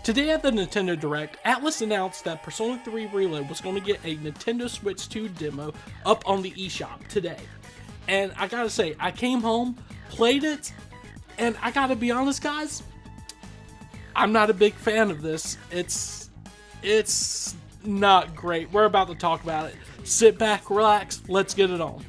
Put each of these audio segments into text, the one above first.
Today at the Nintendo Direct, Atlus announced that Persona 3 Reload was going to get a Nintendo Switch 2 demo up on the eShop today. And I gotta say, I came home, played it, and I gotta be honest, guys, I'm not a big fan of this. It's not great. We're about to talk about it. Sit back, relax, let's get it on.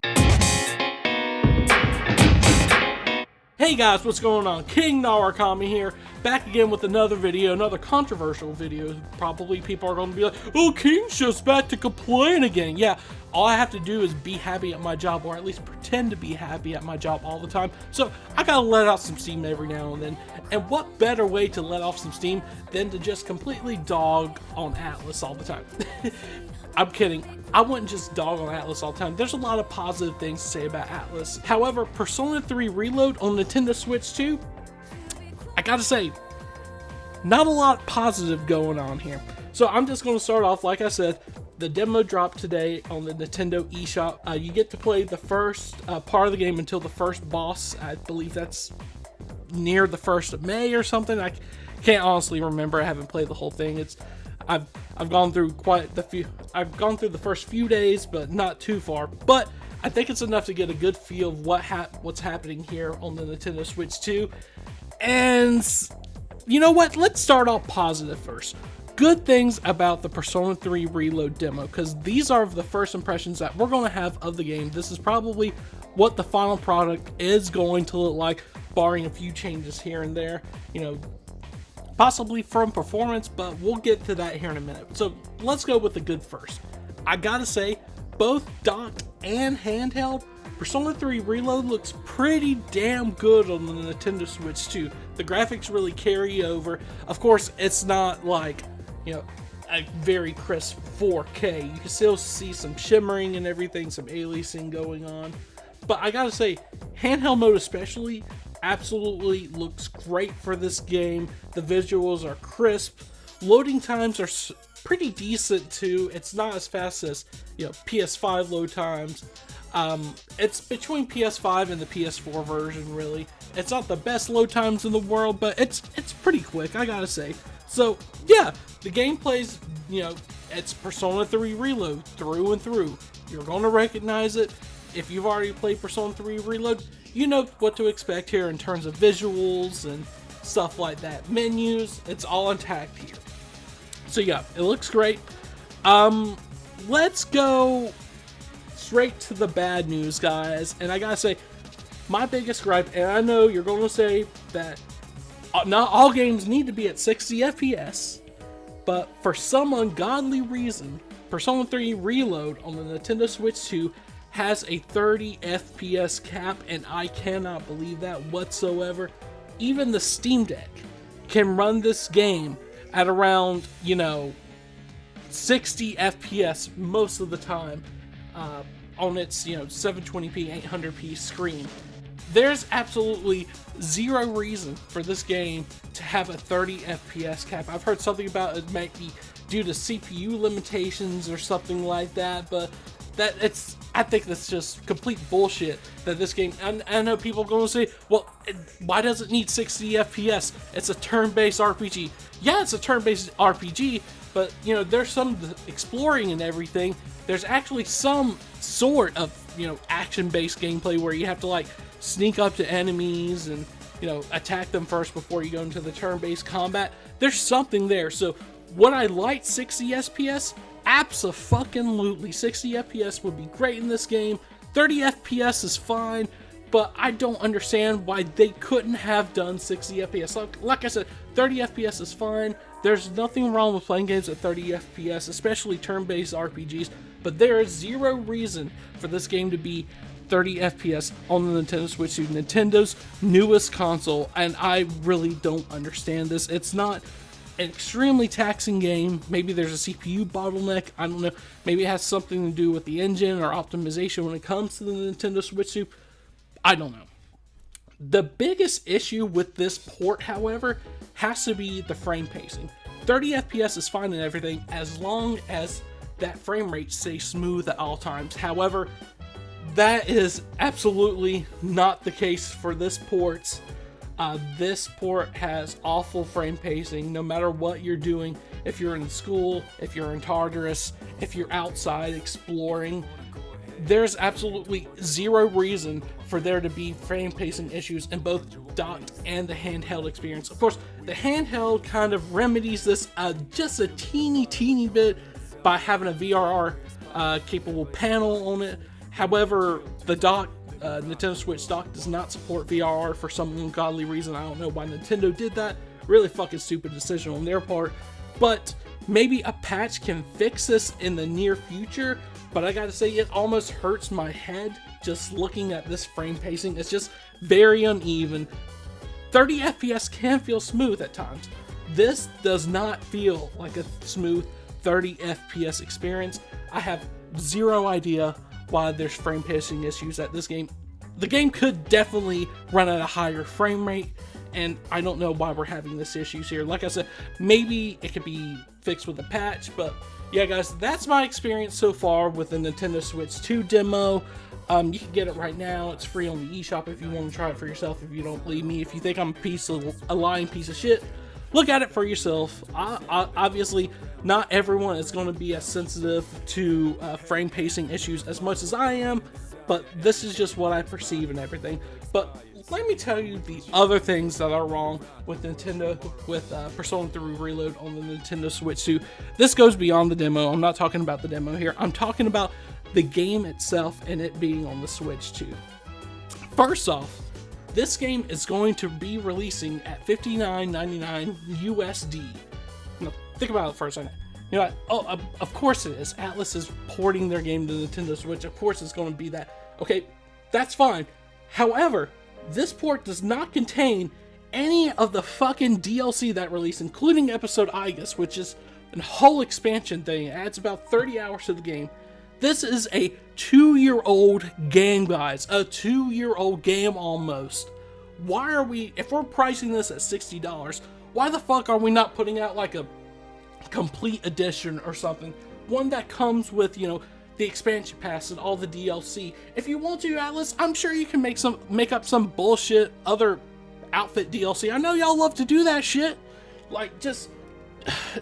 Hey guys, what's going on? King Narakami here, back again with another video, another controversial video. Probably people are going to be like, oh, King's just back to complain again. Yeah, all I have to do is be happy at my job, or at least pretend to be happy at my job all the time. So I gotta let out some steam every now and then. And what better way to let off some steam than to just completely dog on Atlus all the time? I'm kidding. I wouldn't just dog on Atlus all the time. There's a lot of positive things to say about Atlus. However, Persona 3 Reload on Nintendo Switch 2, I gotta say, not a lot positive going on here. So I'm just going to start off, like I said, the demo dropped today on the Nintendo eShop. You get to play the first part of the game until the first boss. I believe that's near the 1st of May or something. I can't honestly remember. I haven't played the whole thing. I've gone through quite the few. I've gone through the first few days, but not too far. But I think it's enough to get a good feel of what's happening here on the Nintendo Switch 2. And you know what? Let's start off positive first. Good things about the Persona 3 Reload demo, because these are the first impressions that we're going to have of the game. This is probably what the final product is going to look like, barring a few changes here and there. You know, possibly from performance, but we'll get to that here in a minute. So let's go with the good first. I gotta say, both docked and handheld, Persona 3 Reload looks pretty damn good on the Nintendo Switch 2. The graphics really carry over. Of course, it's not like, you know, a very crisp 4K. You can still see some shimmering and everything, some aliasing going on. But I gotta say, handheld mode especially, absolutely looks great for this game. The visuals are crisp. Loading times are pretty decent too. It's not as fast as, you know, PS5 load times. It's between PS5 and the PS4 version, really. It's not the best load times in the world, but it's pretty quick, I gotta say. So yeah, the gameplay's, you know, it's Persona 3 Reload through and through. You're gonna recognize it. If you've already played Persona 3 Reload, you know what to expect here in terms of visuals and stuff like that. Menus, it's all intact here. So yeah, it looks great. Let's go straight to the bad news, guys. And I gotta say, my biggest gripe, and I know you're going to say that not all games need to be at 60 FPS, but for some ungodly reason, Persona 3 Reload on the Nintendo Switch 2 has a 30 FPS cap, and I cannot believe that whatsoever. Even the Steam Deck can run this game at around, you know, 60 FPS most of the time on its, you know, 720p, 800p screen. There's absolutely zero reason for this game to have a 30 FPS cap. I've heard something about it might be due to CPU limitations or something like that, but I think that's just complete bullshit that this game, and I know people are going to say, well, why does it need 60 FPS? It's a turn-based RPG. Yeah, it's a turn-based RPG, but, you know, there's some exploring and everything. There's actually some sort of, you know, action-based gameplay where you have to, like, sneak up to enemies and, you know, attack them first before you go into the turn-based combat. There's something there. So would I like 60 FPS? Abso-fucking-lutely. 60 FPS would be great in this game. 30 FPS is fine, but I don't understand why they couldn't have done 60 FPS. Like I said, 30 FPS is fine. There's nothing wrong with playing games at 30 FPS, especially turn-based RPGs, but there is zero reason for this game to be 30 FPS on the Nintendo Switch 2, Nintendo's newest console, and I really don't understand this. It's not an extremely taxing game. Maybe there's a CPU bottleneck. I don't know. Maybe it has something to do with the engine or optimization when it comes to the Nintendo Switch 2. I don't know. The biggest issue with this port, however, has to be the frame pacing. 30 FPS is fine and everything as long as that frame rate stays smooth at all times. However, that is absolutely not the case for this port. This port has awful frame pacing no matter what you're doing. If you're in school, if you're in Tartarus, if you're outside exploring, there's absolutely zero reason for there to be frame pacing issues in both docked and the handheld experience. Of course, the handheld kind of remedies this just a teeny bit by having a VRR capable panel on it. However, the dock Nintendo Switch dock does not support VRR for some ungodly reason. I don't know why Nintendo did that. Really fucking stupid decision on their part. But maybe a patch can fix this in the near future. But I gotta say, it almost hurts my head just looking at this frame pacing. It's just very uneven. 30 FPS can feel smooth at times. This does not feel like a smooth 30 FPS experience. I have zero idea why there's frame pacing issues at this game. The game could definitely run at a higher frame rate, and I don't know why we're having this issues here. Like I said, maybe it could be fixed with a patch, but yeah, guys, that's my experience so far with the Nintendo Switch 2 demo. You can get it right now. It's free on the eShop if you want to try it for yourself. If you don't believe me, if you think I'm a lying piece of shit, look at it for yourself. Obviously, not everyone is going to be as sensitive to frame pacing issues as much as I am, but this is just what I perceive and everything. But let me tell you the other things that are wrong with Nintendo, with Persona 3 Reload on the Nintendo Switch 2. This goes beyond the demo. I'm not talking about the demo here. I'm talking about the game itself and it being on the Switch 2. First off, this game is going to be releasing at $59.99 USD. Now, think about it for a second. You know, oh, of course it is. Atlas is porting their game to the Nintendo Switch. Of course it's going to be that. Okay, that's fine. However, this port does not contain any of the fucking DLC that released, including episode Egregious, which is a whole expansion thing. It adds about 30 hours to the game. This is a 2-year-old game, guys. A 2-year-old game almost. Why are we, if we're pricing this at $60, why the fuck are we not putting out like a complete edition or something? One that comes with, you know, the expansion pass and all the DLC. If you want to, Atlas, I'm sure you can make up some bullshit other outfit DLC. I know y'all love to do that shit. Like, just,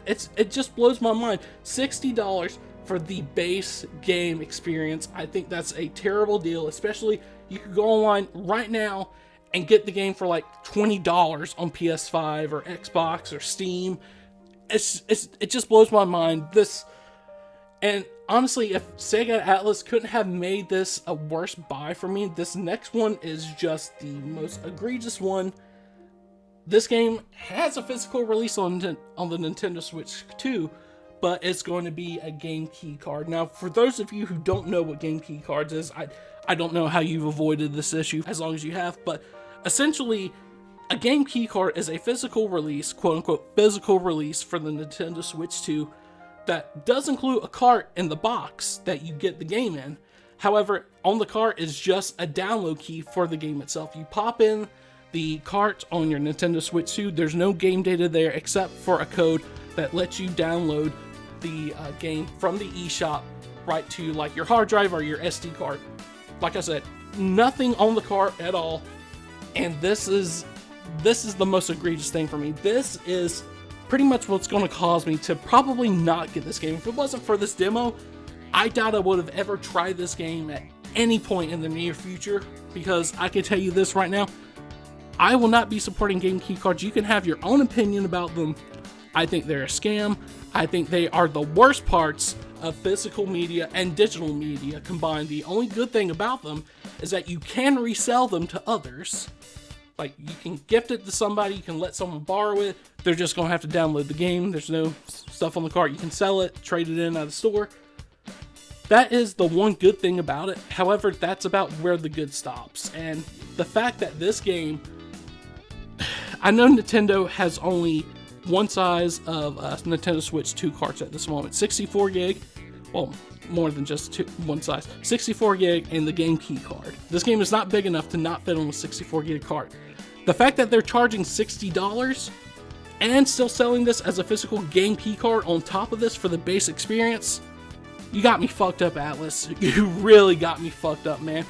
it just blows my mind. $60 for the base game experience. I think that's a terrible deal, especially you could go online right now and get the game for like $20 on PS5 or Xbox or Steam. It just blows my mind. And honestly, if Sega Atlas couldn't have made this a worse buy for me, this next one is just the most egregious one. This game has a physical release on the Nintendo Switch 2, but it's going to be a game key card. Now, for those of you who don't know what game key cards is, I don't know how you've avoided this issue as long as you have, but essentially, a game key card is a physical release, quote-unquote physical release for the Nintendo Switch 2 that does include a cart in the box that you get the game in. However, on the cart is just a download key for the game itself. You pop in the cart on your Nintendo Switch 2. There's no game data there except for a code that lets you download the game from the eShop right to like your hard drive or your SD card. Like I said, nothing on the cart at all. And this is the most egregious thing for me. This is pretty much what's going to cause me to probably not get this game. If it wasn't for this demo, I doubt I would have ever tried this game at any point in the near future, because I can tell you this right now, I will not be supporting game key cards. You can have your own opinion about them. I think they're a scam. I think they are the worst parts of physical media and digital media combined. The only good thing about them is that you can resell them to others. Like, you can gift it to somebody, you can let someone borrow it, they're just going to have to download the game, there's no stuff on the cart, you can sell it, trade it in at a store. That is the one good thing about it. However, that's about where the good stops. And the fact that this game, I know Nintendo has only one size of Nintendo Switch 2 carts at this moment, 64 gig, well, more than just one size, 64 gig and the game key card. This game is not big enough to not fit on a 64 gig card. The fact that they're charging $60 and still selling this as a physical game key card on top of this for the base experience, you got me fucked up, Atlas. You really got me fucked up, man.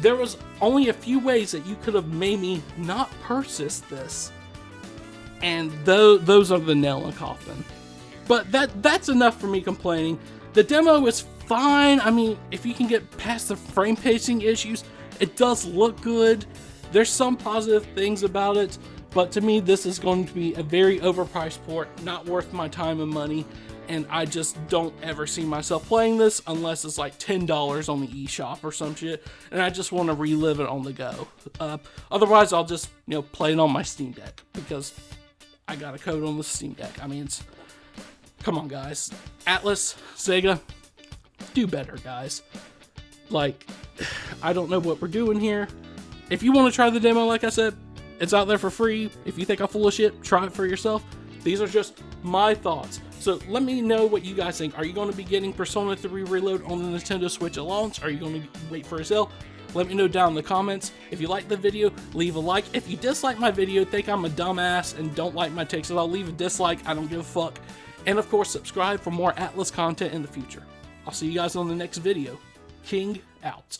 there was only a few ways that you could have made me not purchase this. And those are the nail in the coffin. But that's enough for me complaining. The demo is fine. I mean, if you can get past the frame pacing issues, it does look good. There's some positive things about it, but to me, this is going to be a very overpriced port, not worth my time and money, and I just don't ever see myself playing this unless it's like $10 on the eShop or some shit, and I just want to relive it on the go. Otherwise, I'll just, play it on my Steam Deck, because I got a code on the Steam Deck. I mean, come on, guys. Atlas, Sega, do better, guys. Like, I don't know what we're doing here. If you want to try the demo, like I said, it's out there for free. If you think I'm full of shit, try it for yourself. These are just my thoughts. So let me know what you guys think. Are you going to be getting Persona 3 Reload on the Nintendo Switch at launch? Are you going to wait for a sale? Let me know down in the comments. If you like the video, leave a like. If you dislike my video, think I'm a dumbass and don't like my takes at all, leave a dislike. I don't give a fuck. And of course, subscribe for more Atlas content in the future. I'll see you guys on the next video. King out.